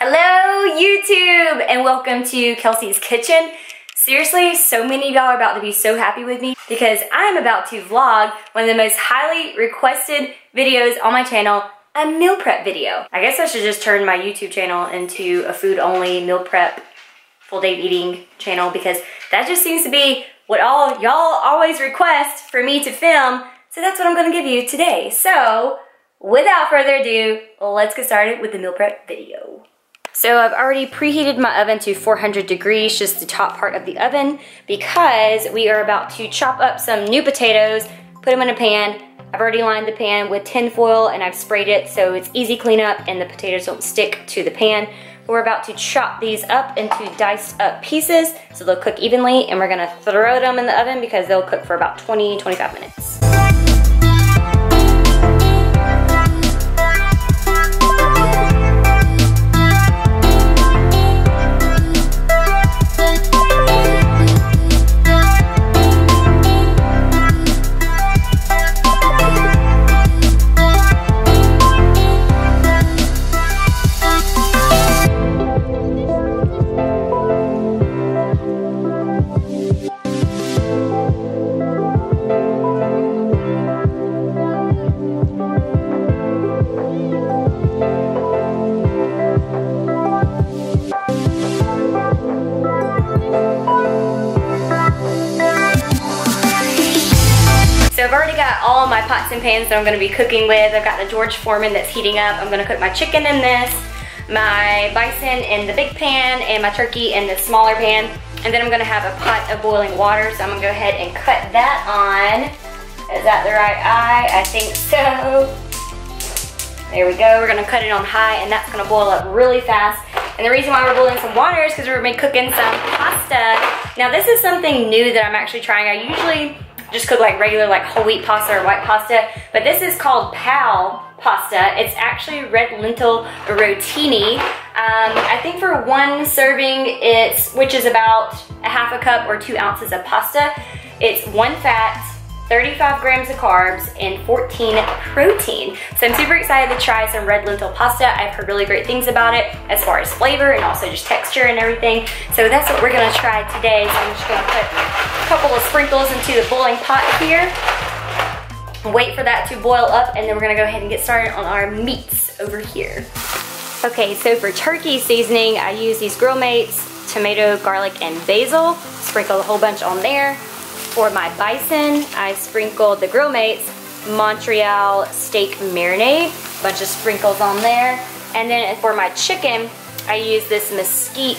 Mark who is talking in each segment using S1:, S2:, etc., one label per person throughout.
S1: Hello YouTube and welcome to Kelsey's Kitchen. Seriously, so many of y'all are about to be so happy with me because I'm about to vlog one of the most highly requested videos on my channel, a meal prep video. I guess I should just turn my YouTube channel into a food only meal prep full day eating channel because that just seems to be what all y'all always request for me to film. So that's what I'm gonna give you today. So without further ado, let's get started with the meal prep video. So I've already preheated my oven to 400 degrees, just the top part of the oven, because we are about to chop up some new potatoes, put them in a pan. I've already lined the pan with tin foil and I've sprayed it so it's easy cleanup and the potatoes don't stick to the pan. We're about to chop these up into diced up pieces so they'll cook evenly, and we're gonna throw them in the oven because they'll cook for about 20-25 minutes. So I've already got all my pots and pans that I'm gonna be cooking with. I've got the George Foreman that's heating up. I'm gonna cook my chicken in this, my bison in the big pan, and my turkey in the smaller pan. And then I'm gonna have a pot of boiling water, so I'm gonna go ahead and cut that on. Is that the right eye? I think so. There we go, we're gonna cut it on high, and that's gonna boil up really fast. And the reason why we're boiling some water is because we're gonna be cooking some pasta. Now this is something new that I'm actually trying. I usually just cook like regular like whole wheat pasta or white pasta, but this is called pal pasta. It's actually red lentil rotini. I think for one serving, which is about a half a cup or 2 ounces of pasta, it's 1 fat, 35 grams of carbs, and 14 protein. So I'm super excited to try some red lentil pasta. I've heard really great things about it as far as flavor and also just texture and everything. So that's what we're gonna try today. So I'm just gonna put a couple of sprinkles into the boiling pot here. Wait for that to boil up, and then we're gonna go ahead and get started on our meats over here. Okay, so for turkey seasoning, I use these Grill Mates, tomato, garlic, and basil. Sprinkle a whole bunch on there. For my bison, I sprinkled the Grill Mates Montreal steak marinade, a bunch of sprinkles on there. And then for my chicken, I use this mesquite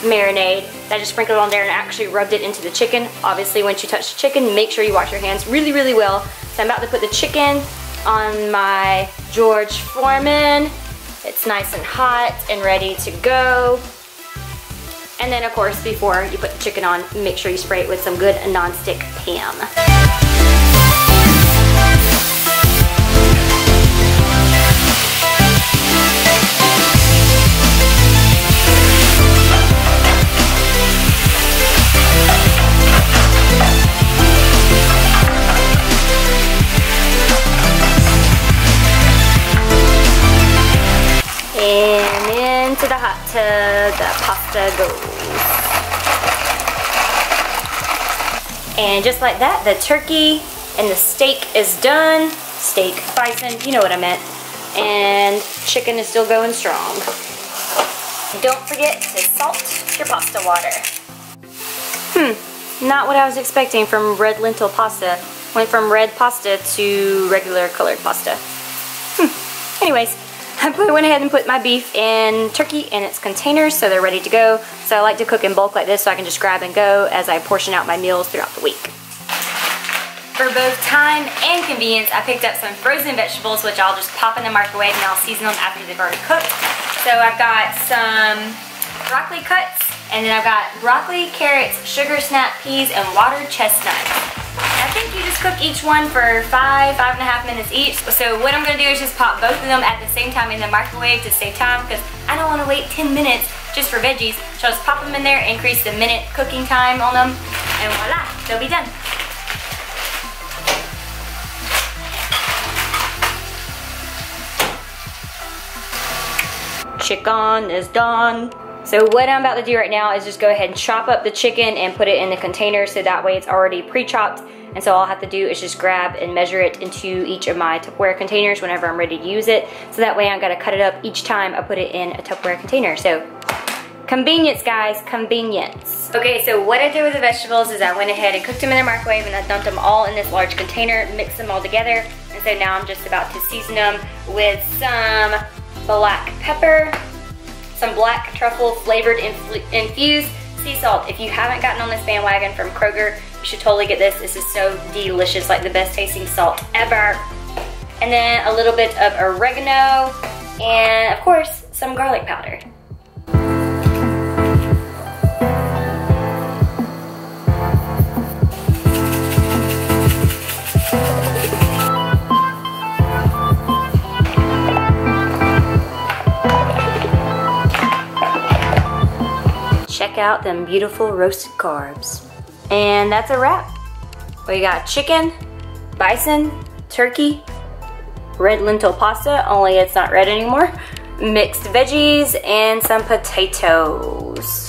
S1: marinade that I just sprinkled on there and actually rubbed it into the chicken. Obviously, once you touch the chicken, make sure you wash your hands really, really well. So I'm about to put the chicken on my George Foreman. It's nice and hot and ready to go. And then of course, before you put the chicken on, make sure you spray it with some good non-stick Pam. And into the hot tub, the pasta goes. And just like that, the turkey and the steak is done. Steak, bison, you know what I meant. And chicken is still going strong. Don't forget to salt your pasta water. Not what I was expecting from red lentil pasta. Went from red pasta to regular colored pasta. Anyways, I went ahead and put my beef and turkey in its containers so they're ready to go. So I like to cook in bulk like this so I can just grab and go as I portion out my meals throughout the week. For both time and convenience, I picked up some frozen vegetables, which I'll just pop in the microwave and I'll season them after they've already cooked. So I've got some broccoli cuts, and then I've got broccoli, carrots, sugar snap peas, and water chestnuts. I think you just cook each one for 5.5 minutes each. So what I'm gonna do is just pop both of them at the same time in the microwave to save time, because I don't wanna wait 10 minutes just for veggies. So I'll just pop them in there, increase the minute cooking time on them, and voila, they'll be done. chicken is done. So what I'm about to do right now is just go ahead and chop up the chicken and put it in the container so that way it's already pre-chopped. And so all I have to do is just grab and measure it into each of my Tupperware containers whenever I'm ready to use it. So that way I gotta cut it up each time I put it in a Tupperware container. So convenience, guys, convenience. Okay, so what I did with the vegetables is I went ahead and cooked them in the microwave and I dumped them all in this large container, mixed them all together. And so now I'm just about to season them with some black pepper, some black truffle flavored infused sea salt. If you haven't gotten on this bandwagon from Kroger, you should totally get this. This is so delicious, like the best tasting salt ever. And then a little bit of oregano and of course some garlic powder. Check out them beautiful roasted carbs. And that's a wrap. We got chicken, bison, turkey, red lentil pasta, only it's not red anymore, mixed veggies, and some potatoes.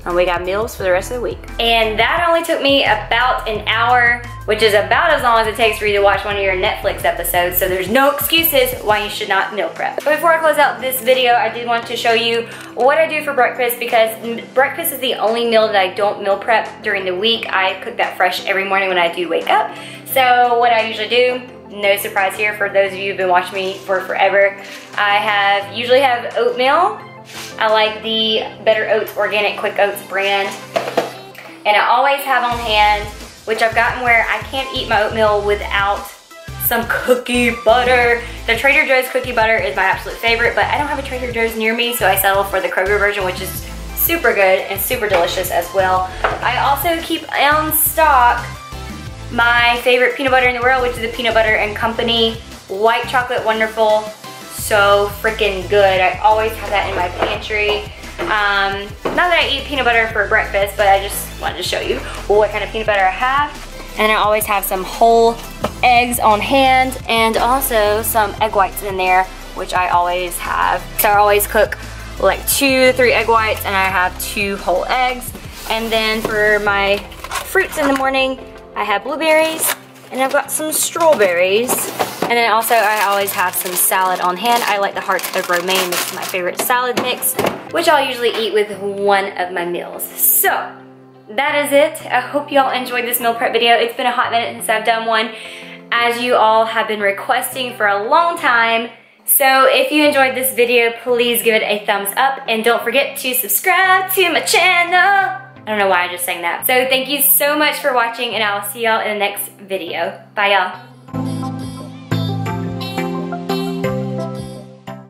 S1: And we got meals for the rest of the week. And that only took me about an hour, which is about as long as it takes for you to watch one of your Netflix episodes, so there's no excuses why you should not meal prep. But before I close out this video, I did want to show you what I do for breakfast, because breakfast is the only meal that I don't meal prep during the week. I cook that fresh every morning when I do wake up. So what I usually do, no surprise here for those of you who've been watching me for forever, I usually have oatmeal. I like the Better Oats Organic Quick Oats brand. And I always have on hand, which I've gotten where I can't eat my oatmeal without some cookie butter. The Trader Joe's cookie butter is my absolute favorite, but I don't have a Trader Joe's near me, so I settle for the Kroger version, which is super good and super delicious as well. I also keep on stock my favorite peanut butter in the world, which is the Peanut Butter and Company White Chocolate Wonderful. So freaking good. I always have that in my pantry. Not that I eat peanut butter for breakfast, but I just wanted to show you what kind of peanut butter I have. And I always have some whole eggs on hand and also some egg whites in there, which I always have. So I always cook like 2 to 3 egg whites and I have 2 whole eggs. And then for my fruits in the morning, I have blueberries and I've got some strawberries. And then also I always have some salad on hand. I like the hearts of romaine. This is my favorite salad mix, which I'll usually eat with one of my meals. So that is it. I hope y'all enjoyed this meal prep video. It's been a hot minute since I've done one, as you all have been requesting for a long time. So if you enjoyed this video, please give it a thumbs up and don't forget to subscribe to my channel. I don't know why I just sang that. So thank you so much for watching and I'll see y'all in the next video. Bye y'all.